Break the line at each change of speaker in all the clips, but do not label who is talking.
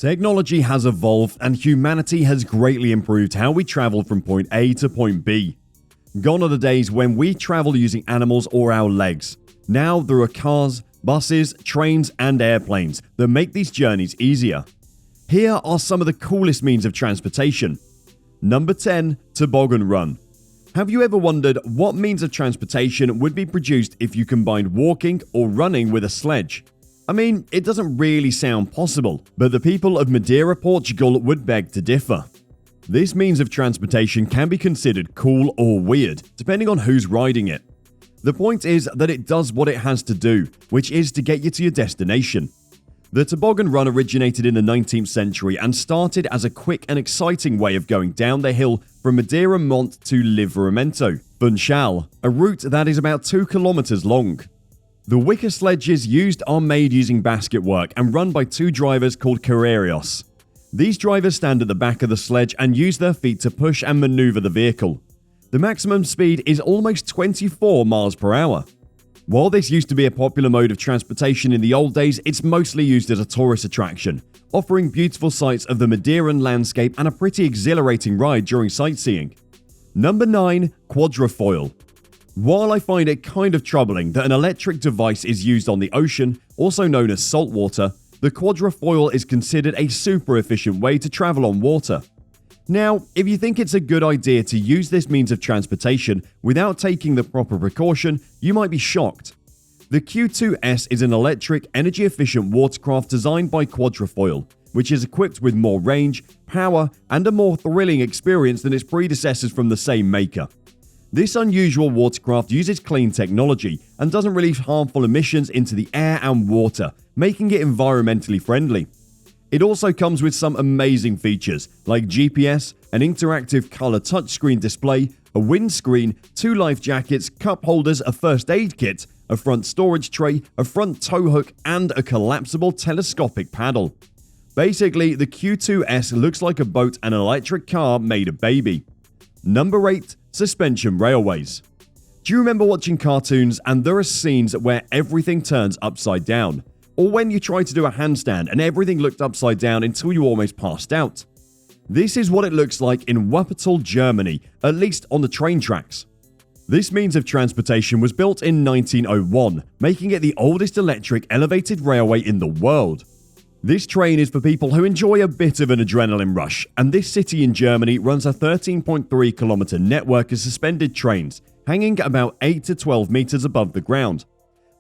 Technology has evolved and humanity has greatly improved how we travel from point A to point B. Gone are the days when we travel using animals or our legs. Now there are cars, buses, trains, and airplanes that make these journeys easier. Here are some of the coolest means of transportation. Number 10. Toboggan Run. Have you ever wondered what means of transportation would be produced if you combined walking or running with a sledge? I mean, it doesn't really sound possible, but the people of Madeira, Portugal would beg to differ. This means of transportation can be considered cool or weird, depending on who's riding it. The point is that it does what it has to do, which is to get you to your destination. The toboggan run originated in the 19th century and started as a quick and exciting way of going down the hill from Madeira Mont to Livramento, Funchal, a route that is about 2 kilometers long. The wicker sledges used are made using basket work and run by 2 drivers called carreiros. These drivers stand at the back of the sledge and use their feet to push and maneuver the vehicle. The maximum speed is almost 24 miles per hour. While this used to be a popular mode of transportation in the old days, it's mostly used as a tourist attraction, offering beautiful sights of the Madeiran landscape and a pretty exhilarating ride during sightseeing. Number 9. Quadrofoil. While I find it kind of troubling that an electric device is used on the ocean, also known as saltwater, the quadrofoil is considered a super efficient way to travel on water. Now, if you think it's a good idea to use this means of transportation without taking the proper precaution, you might be shocked. The Q2S is an electric, energy-efficient watercraft designed by Quadrofoil, which is equipped with more range, power, and a more thrilling experience than its predecessors from the same maker. This unusual watercraft uses clean technology and doesn't release harmful emissions into the air and water, making it environmentally friendly. It also comes with some amazing features like GPS, an interactive color touchscreen display, a windscreen, 2 life jackets, cup holders, a first aid kit, a front storage tray, a front tow hook, and a collapsible telescopic paddle. Basically, the Q2S looks like a boat and an electric car made a baby. Number 8. Suspension railways. Do you remember watching cartoons and there are scenes where everything turns upside down? Or when you try to do a handstand and everything looked upside down until you almost passed out? This is what it looks like in Wuppertal, Germany, at least on the train tracks. This means of transportation was built in 1901, making it the oldest electric elevated railway in the world. This train is for people who enjoy a bit of an adrenaline rush, and this city in Germany runs a 13.3 kilometer network of suspended trains, hanging about 8 to 12 meters above the ground.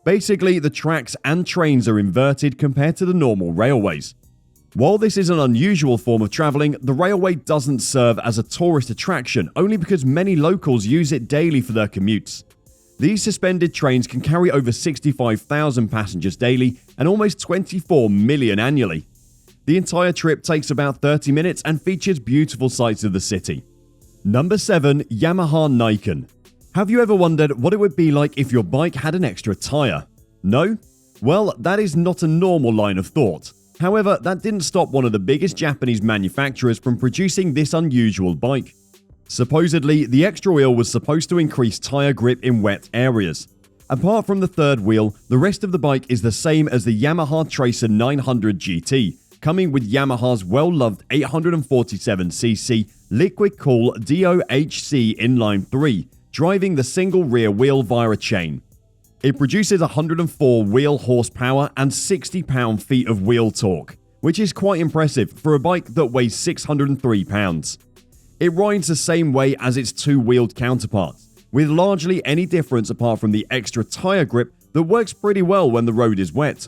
Basically, the tracks and trains are inverted compared to the normal railways. While this is an unusual form of travelling, the railway doesn't serve as a tourist attraction only because many locals use it daily for their commutes. These suspended trains can carry over 65,000 passengers daily and almost 24 million annually. The entire trip takes about 30 minutes and features beautiful sights of the city. Number 7. Yamaha Niken. Have you ever wondered what it would be like if your bike had an extra tyre? No? Well, that is not a normal line of thought. However, that didn't stop one of the biggest Japanese manufacturers from producing this unusual bike. Supposedly, the extra wheel was supposed to increase tyre grip in wet areas. Apart from the third wheel, the rest of the bike is the same as the Yamaha Tracer 900 GT, coming with Yamaha's well-loved 847cc liquid-cool DOHC inline 3, driving the single rear wheel via a chain. It produces 104 wheel horsepower and 60 pound-feet of wheel torque, which is quite impressive for a bike that weighs 603 pounds. It rides the same way as its 2-wheeled counterparts, with largely any difference apart from the extra tyre grip that works pretty well when the road is wet.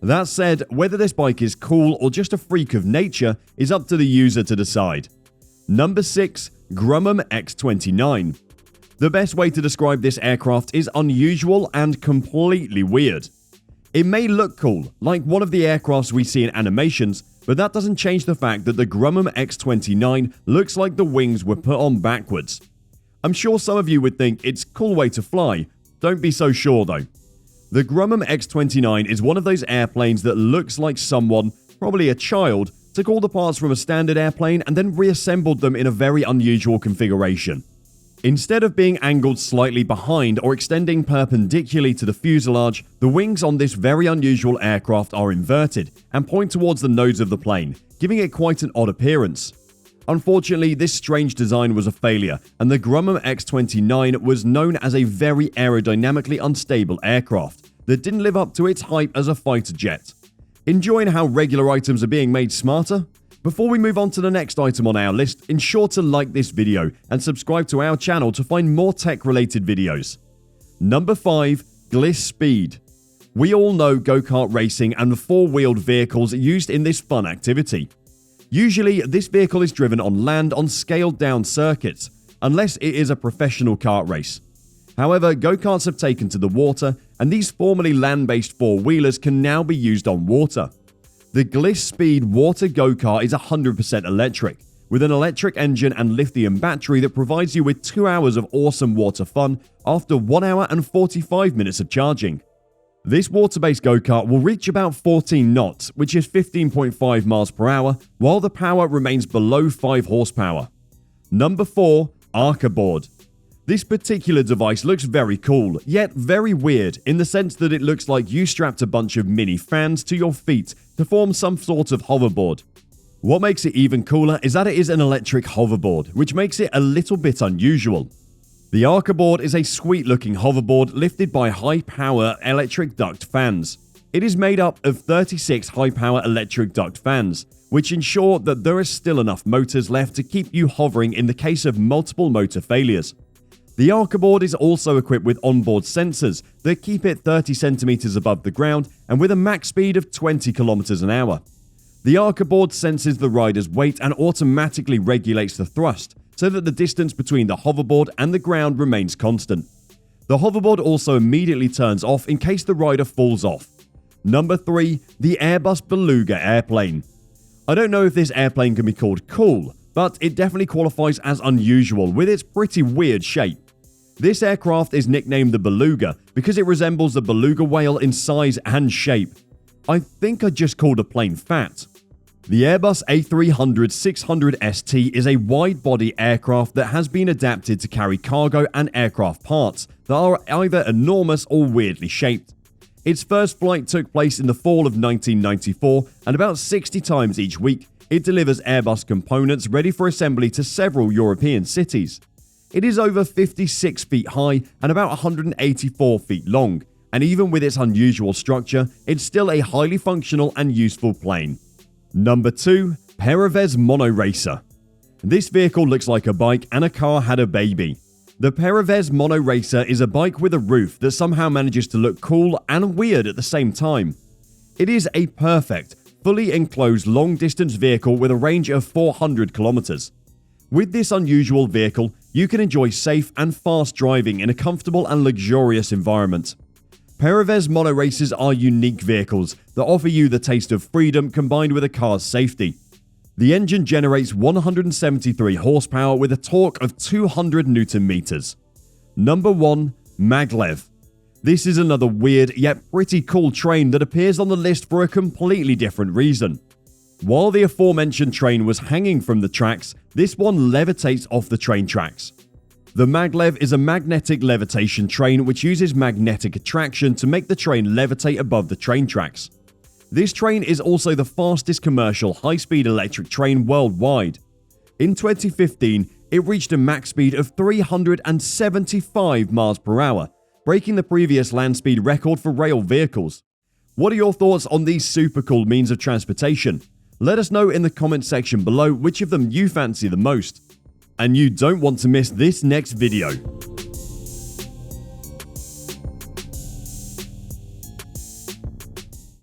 That said, whether this bike is cool or just a freak of nature is up to the user to decide. Number 6. Grumman X-29. The best way to describe this aircraft is unusual and completely weird. It may look cool, like one of the aircrafts we see in animations, but that doesn't change the fact that the Grumman X-29 looks like the wings were put on backwards. I'm sure some of you would think it's a cool way to fly. Don't be so sure though. The Grumman X-29 is one of those airplanes that looks like someone, probably a child, took all the parts from a standard airplane and then reassembled them in a very unusual configuration. Instead of being angled slightly behind or extending perpendicularly to the fuselage, the wings on this very unusual aircraft are inverted and point towards the nose of the plane, giving it quite an odd appearance. Unfortunately, this strange design was a failure, and the Grumman X-29 was known as a very aerodynamically unstable aircraft that didn't live up to its hype as a fighter jet. Enjoying how regular items are being made smarter? Before we move on to the next item on our list, ensure to like this video and subscribe to our channel to find more tech-related videos. Number 5. Gliss Speed. We all know go-kart racing and the four-wheeled vehicles used in this fun activity. Usually, this vehicle is driven on land on scaled-down circuits, unless it is a professional kart race. However, go-karts have taken to the water, and these formerly land-based four-wheelers can now be used on water. The Gliss Speed water go-kart is 100% electric, with an electric engine and lithium battery that provides you with 2 hours of awesome water fun after 1 hour and 45 minutes of charging. This water-based go-kart will reach about 14 knots, which is 15.5 miles per hour, while the power remains below 5 horsepower. Number 4. ArcaBoard. This particular device looks very cool, yet very weird in the sense that it looks like you strapped a bunch of mini fans to your feet to form some sort of hoverboard. What makes it even cooler is that it is an electric hoverboard, which makes it a little bit unusual. The ArcaBoard is a sweet-looking hoverboard lifted by high-power electric duct fans. It is made up of 36 high-power electric duct fans, which ensure that there is still enough motors left to keep you hovering in the case of multiple motor failures. The ArcaBoard is also equipped with onboard sensors that keep it 30 centimeters above the ground and with a max speed of 20 kilometers an hour. The ArcaBoard senses the rider's weight and automatically regulates the thrust so that the distance between the hoverboard and the ground remains constant. The hoverboard also immediately turns off in case the rider falls off. Number 3. The Airbus Beluga airplane. I don't know if this airplane can be called cool, but it definitely qualifies as unusual with its pretty weird shape. This aircraft is nicknamed the Beluga because it resembles the beluga whale in size and shape. I think I just called a plane fat. The Airbus A300-600 ST is a wide-body aircraft that has been adapted to carry cargo and aircraft parts that are either enormous or weirdly shaped. Its first flight took place in the fall of 1994, and about 60 times each week, it delivers Airbus components ready for assembly to several European cities. It is over 56 feet high and about 184 feet long, and even with its unusual structure, it's still a highly functional and useful plane. Number 2. Peraves Monoracer. This vehicle looks like a bike and a car had a baby. The Peraves Monoracer is a bike with a roof that somehow manages to look cool and weird at the same time. It is a perfect, fully enclosed long-distance vehicle with a range of 400 kilometers. With this unusual vehicle, you can enjoy safe and fast driving in a comfortable and luxurious environment. Peraves Monoracers are unique vehicles that offer you the taste of freedom combined with a car's safety. The engine generates 173 horsepower with a torque of 200 Newton meters. Number 1. Maglev. This is another weird yet pretty cool train that appears on the list for a completely different reason. While the aforementioned train was hanging from the tracks, this one levitates off the train tracks. The Maglev is a magnetic levitation train which uses magnetic attraction to make the train levitate above the train tracks. This train is also the fastest commercial high-speed electric train worldwide. In 2015, it reached a max speed of 375 miles per hour, breaking the previous land speed record for rail vehicles. What are your thoughts on these super cool means of transportation? Let us know in the comment section below which of them you fancy the most. And you don't want to miss this next video.